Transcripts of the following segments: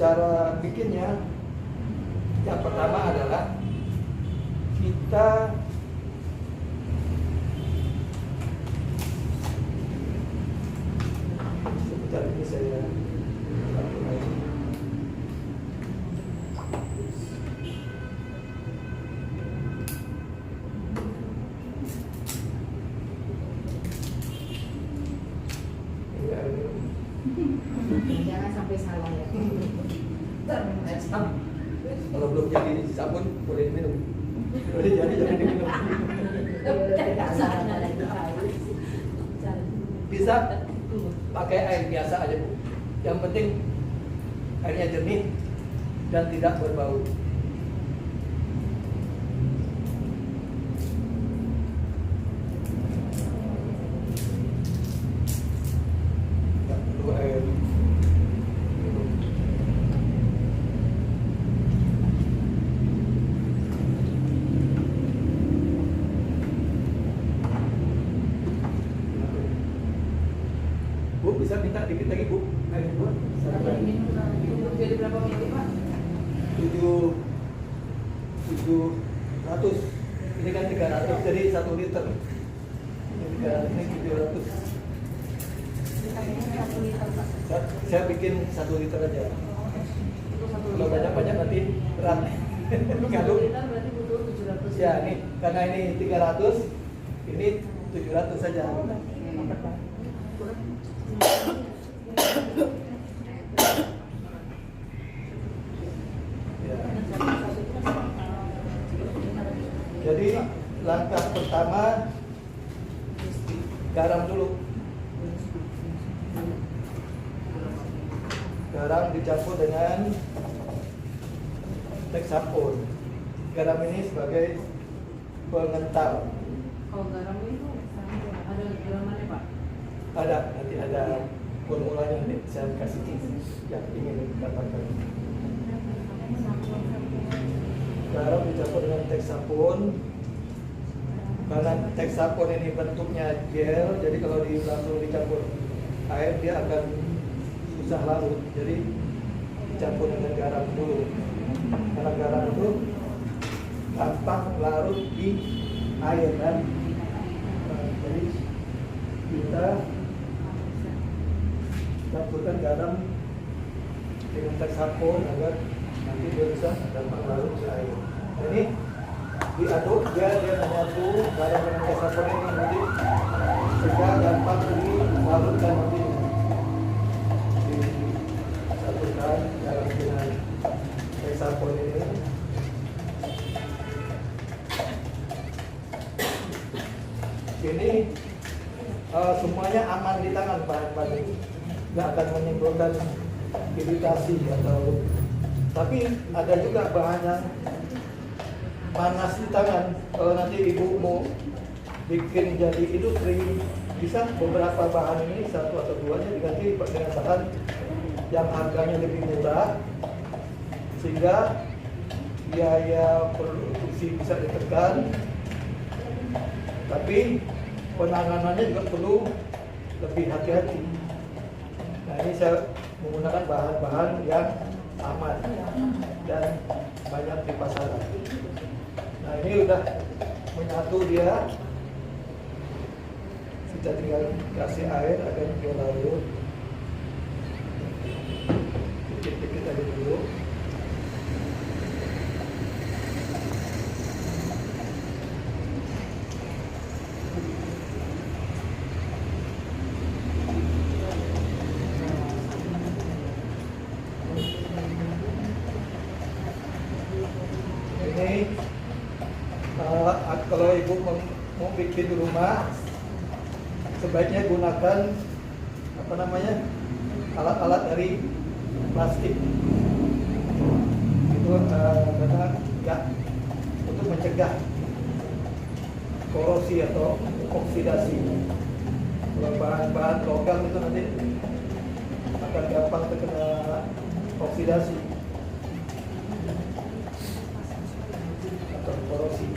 cara bikinnya, yang pertama adalah kita sebentar ini saya jangan sampai salah ya. kalau belum jadi sabun boleh minum, boleh jadi jangan diminum. Bisa pakai air biasa aja Bu, yang penting airnya jernih dan tidak berbau. Nggak perlu air minum. Bu, bisa minta dikit lagi Bu, air Bu. Jadi berapa menit Pak? 700, ini kan 300, jadi 1 liter. Ini 700. Saya bikin 1 liter aja. Kalau banyak-banyak nanti berat. Ngaduk. Berarti butuh 700. Ya, ini karena ini 300, ini 700 saja. Ya. Jadi langkah pertama garam dulu. Garam dicampur dengan hexapon. Garam ini sebagai pengental. Kalau garam itu ada garamannya Pak? Ada, nanti ada formulanya, nanti saya kasih yang ingin dapatkan. Garam dicampur dengan hexapon. Karena hexapon ini bentuknya gel, jadi kalau langsung dicampur air dia akan susah larut. Jadi dicampur dengan garam dulu. Karena garam itu gampang larut di air kan. Jadi kita campurkan garam dengan hexapon agar nanti dia bisa gampang larut di air. Ini diaduk dia menyatu garam dengan hexapon ini nanti sehingga gampang dilarutkan nanti. Disatukan garam dengan hexapon ini. Ini semuanya aman di tangan bahan-bahan ini, nggak akan menimbulkan iritasi atau. Tapi ada juga bahan yang panas di tangan. Kalau nanti ibu mau bikin jadi industri, bisa beberapa bahan ini satu atau duanya diganti dengan bahan yang harganya lebih murah, sehingga biaya produksi bisa ditekan. Tapi penanganannya juga perlu lebih hati-hati. Nah, ini saya menggunakan bahan-bahan yang aman dan banyak di pasaran. Nah, ini udah menyatu dia. Kita tinggal kasih air agar dia larut. Dikit-dikit aja dulu. Ini kalau ibu mau bikin di rumah, sebaiknya gunakan alat-alat dari plastik. Itu karena ya untuk mencegah korosi atau oksidasi. Kalau bahan-bahan logam itu nanti akan gampang terkena oksidasi atau korosi.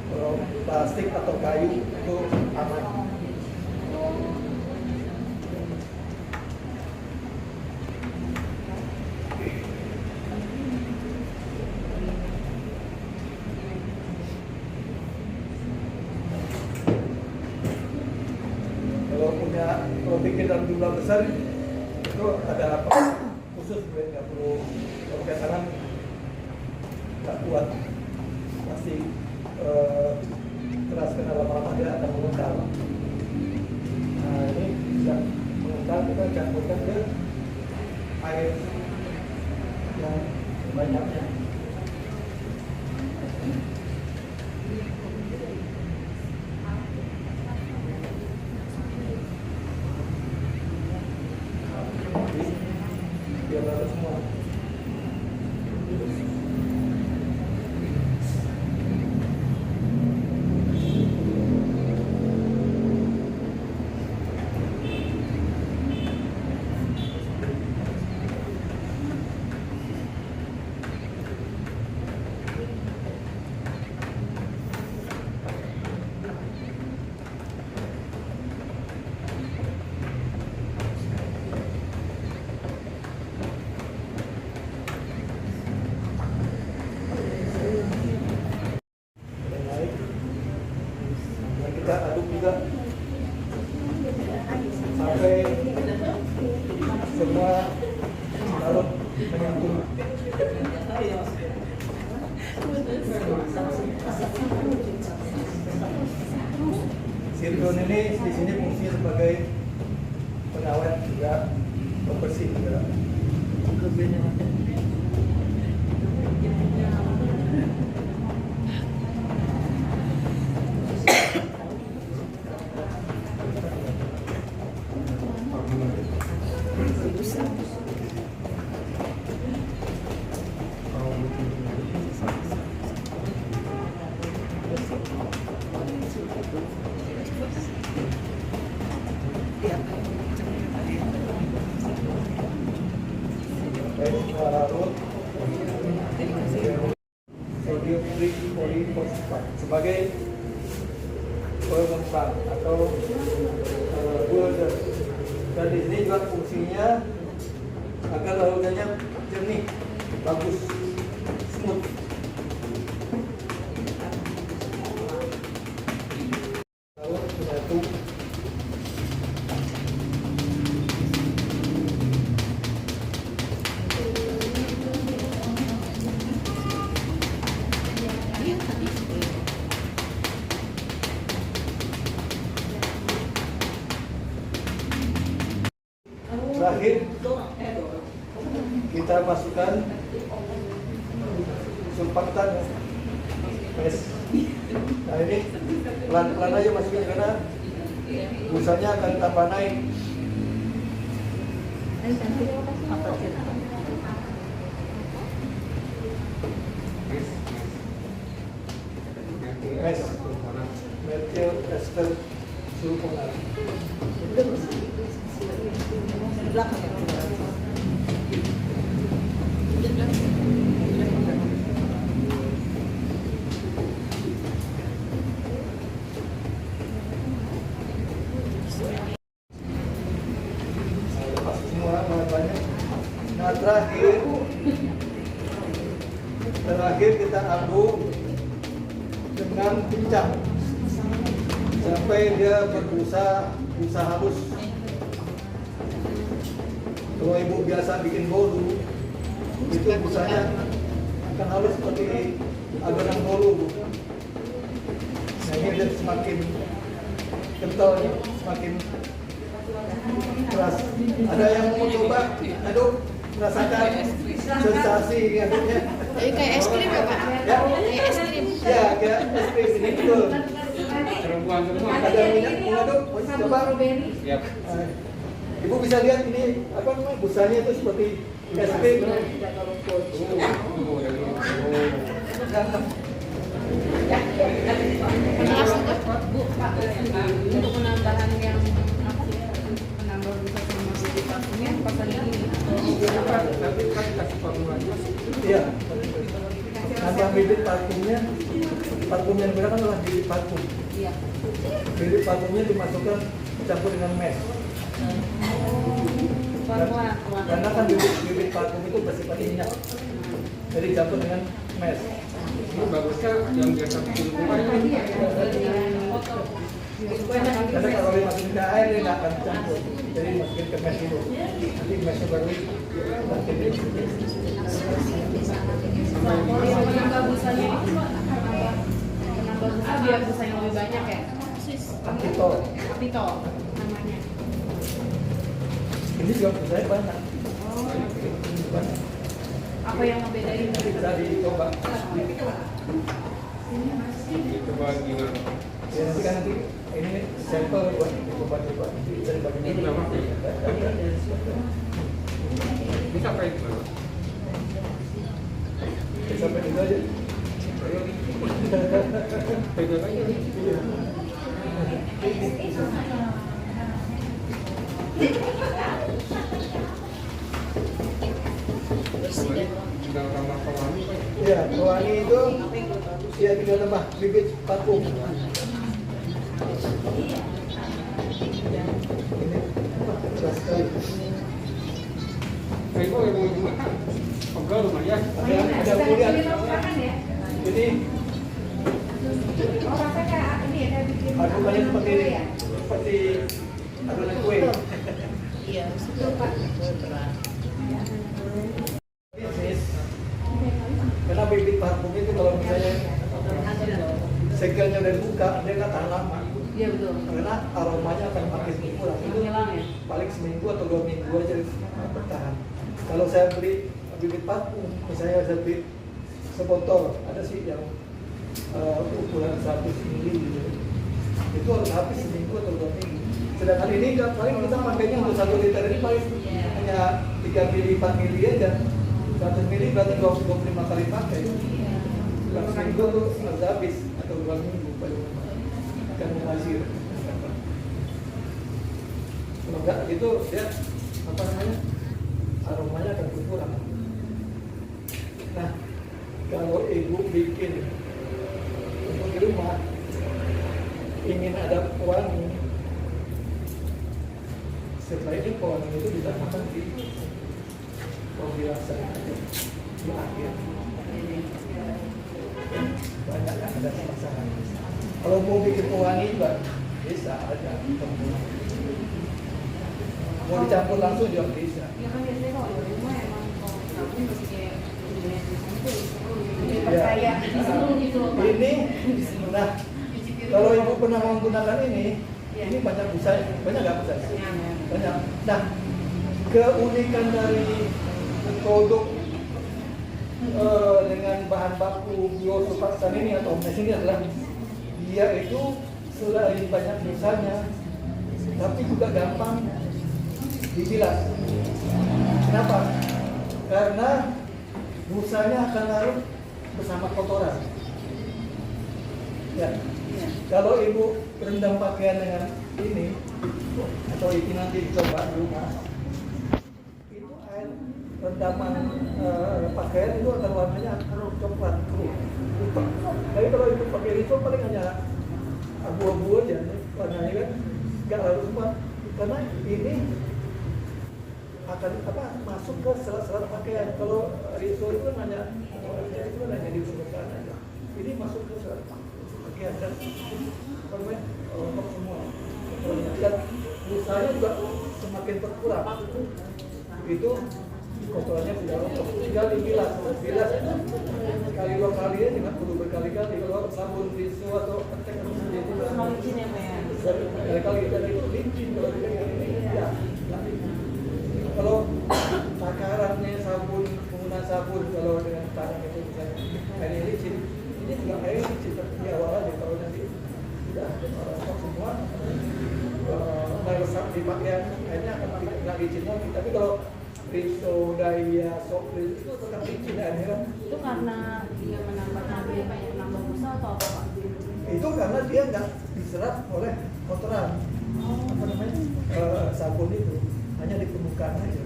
Kalau plastik atau kayu itu aman. punya, kalau bikin dalam jumlah besar itu ada apa khusus, nggak perlu pakai tangan, nggak kuat, pasti keras, karena lama-lama dia akan mengental. Nah ini bisa mengental, kita campurkan ke air yang banyaknya. Biar rata semua. Kita aduk juga sampai semua larut menyatu. Sirgon ini di sini fungsinya sebagai pengawet juga, pembersih juga. Larut sodium trifosfat sebagai pengembang atau builder, dan di sini juga fungsinya agar larutannya jernih, bagus, smooth. Larut menyatu. Terakhir kita masukkan sulfatan es. Nah ini pelan-pelan aja masukin karena busanya akan tambah naik. Es metil ester sulfonat. Semua bahan-bahannya. Nah terakhir kita aduk dengan kencang sampai dia berbusa halus. Kalau ibu biasa bikin bolu, itu busanya akan halus seperti adonan bolu, Bu. Nah ini dia semakin kental, semakin keras. Ada yang mau coba aduk, merasakan sensasi aduknya? Kayak es krim ya Pak? Ya? Kayak es krim. Ya, kayak es krim ini betul. Ada minyak mengaduk, coba. Siap. Ibu bisa lihat ini apa namanya, busanya itu seperti es krim. Bu, untuk penambahan yang apa? Penambah bisa sama bibit parfumnya pasal ini. Tapi kan kasih formulanya. Iya. Nambah bibit parfumnya, parfum yang digunakan adalah bibit parfum. Iya. Bibit parfumnya dimasukkan campur dengan mes. Karena kan bibit parfum itu bersifat minyak, jadi campur dengan mes. Ini bagusnya yang biasa bikin rumah ini. Karena kalau dimasukin ke air dia akan campur. Jadi masukin ke mesh dulu. Nanti meshnya baru masukin. Kalau yang menambah busanya itu menambah busa biar busanya lebih banyak ya. Kapito. Kapito namanya. Ini juga busanya banyak. Oh, Ini banyak. apa yang ngebedain dari Bisa dicoba. Coba gimana? Ya nanti kan nanti ini sampel buat coba-coba dari bagian Ini berapa? Bisa pakai gimana? sampai itu aja. Pegang aja. Tinggal tambah pewangi Pak. Iya, pewangi itu ya tinggal tambah bibit parfum. Ini keras sekali. Saya itu yang mau gunakan. Pegal lumayan. Ada kemudian ini Oh, rasanya kayak ini ya, kayak bikin adukannya seperti adonan kue. Iya, itu Pak. Bisnis. Karena bibit parfum itu kalau misalnya segelnya udah dibuka, dia nggak tahan lama. Iya betul. Karena aromanya akan makin berkurang. Itu Menghilang ya. paling seminggu atau 2 minggu aja bertahan. Kalau saya beli bibit parfum, misalnya saya beli sebotol, ada sih yang ukuran 100 ml gitu. Itu harus habis seminggu atau 2 minggu. Sedangkan ini nggak, paling kita pakainya untuk 1 liter ini paling hanya 3 mili 4 mili aja. 100 mili berarti 25 kali pakai. Dalam seminggu tuh harus habis atau 2 minggu paling akan menghasil. Kalau enggak gitu dia apa namanya, aromanya akan berkurang. Nah, kalau ibu bikin untuk di rumah ingin ada wangi, sebaiknya pewangi itu ditambahkan di pembiasan di akhir. Banyak yang ada masalah. Kalau mau bikin pewangi juga bisa aja. Mau dicampur langsung juga bisa. Ya kan biasanya kalau di rumah emang kalau sabun masih kayak Ya. kayak disuruh gitu loh Pak. Ini, nah, kalau ibu pernah menggunakan ini banyak busanya, banyak nggak busanya? Banyak. Nah, keunikan dari produk dengan bahan baku biosurfaktan ini atau mesh ini adalah dia itu selain banyak busanya, tapi juga gampang dibilas. Kenapa? Karena busanya akan larut bersama kotoran. Ya. Kalau ibu rendam pakaian dengan ini atau ini nanti dicoba di rumah, itu air rendaman pakaian itu akan warnanya keruh coklat keruh. Tapi kalau ibu pakai itu paling hanya abu-abu aja, warnanya kan nggak larut semua. Karena ini akan masuk ke serat-serat pakaian. Kalau risol itu kan hanya di permukaan aja. Ini masuk ke serat pakaian dan rontok semua. Dan busanya juga semakin berkurang. Itu kotorannya sudah rontok. Tinggal dibilas. Bilas sekali 2 kali ya, tidak perlu berkali-kali. Kalau sabun risol atau ketek itu berkali-kali dan itu licin kalau ini ya. Kalau takarannya sabun, penggunaan sabun kalau dengan tangan itu misalnya air licin, ini juga air licin di awal aja. Kalau nanti sudah rontok semua, meresap di pakaian airnya akan tidak licin lagi. Tapi kalau risol, daya, sopris itu tetap licin airnya kan. Itu karena dia menambah busa atau apa Pak? Itu karena dia nggak diserap oleh kotoran apa namanya sabun itu, hanya di permukaan aja.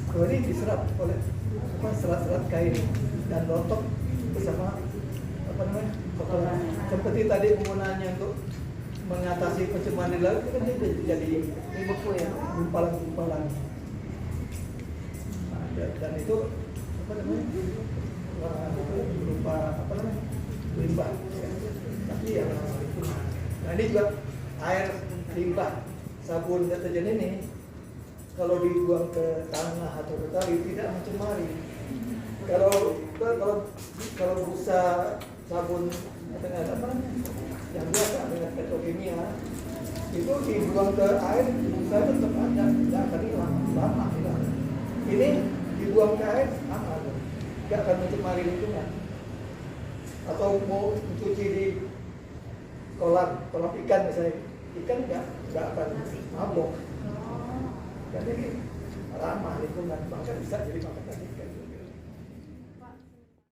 Kalau ini diserap oleh serat-serat kain dan rontok bersama apa namanya kotoran. Seperti tadi penggunaannya untuk mengatasi pencemaran di laut itu kan dia jadi beku ya, gumpalan-gumpalan. Nah, dan itu apa namanya berupa apa namanya limbah. Tapi ya, nah ini juga air limbah sabun deterjen ini kalau dibuang ke tanah atau ke kali tidak mencemari. Kalau busa sabun dengan apa yang biasa dengan petrokimia itu dibuang ke air, busa tetap ada, tidak akan hilang, lama hilang. Ini dibuang ke air, aman, tidak akan mencemari lingkungan. Atau mau mencuci di kolam ikan misalnya, ikan nggak akan mabok. Jadi ramah lingkungan, bahkan bisa jadi makan tadi.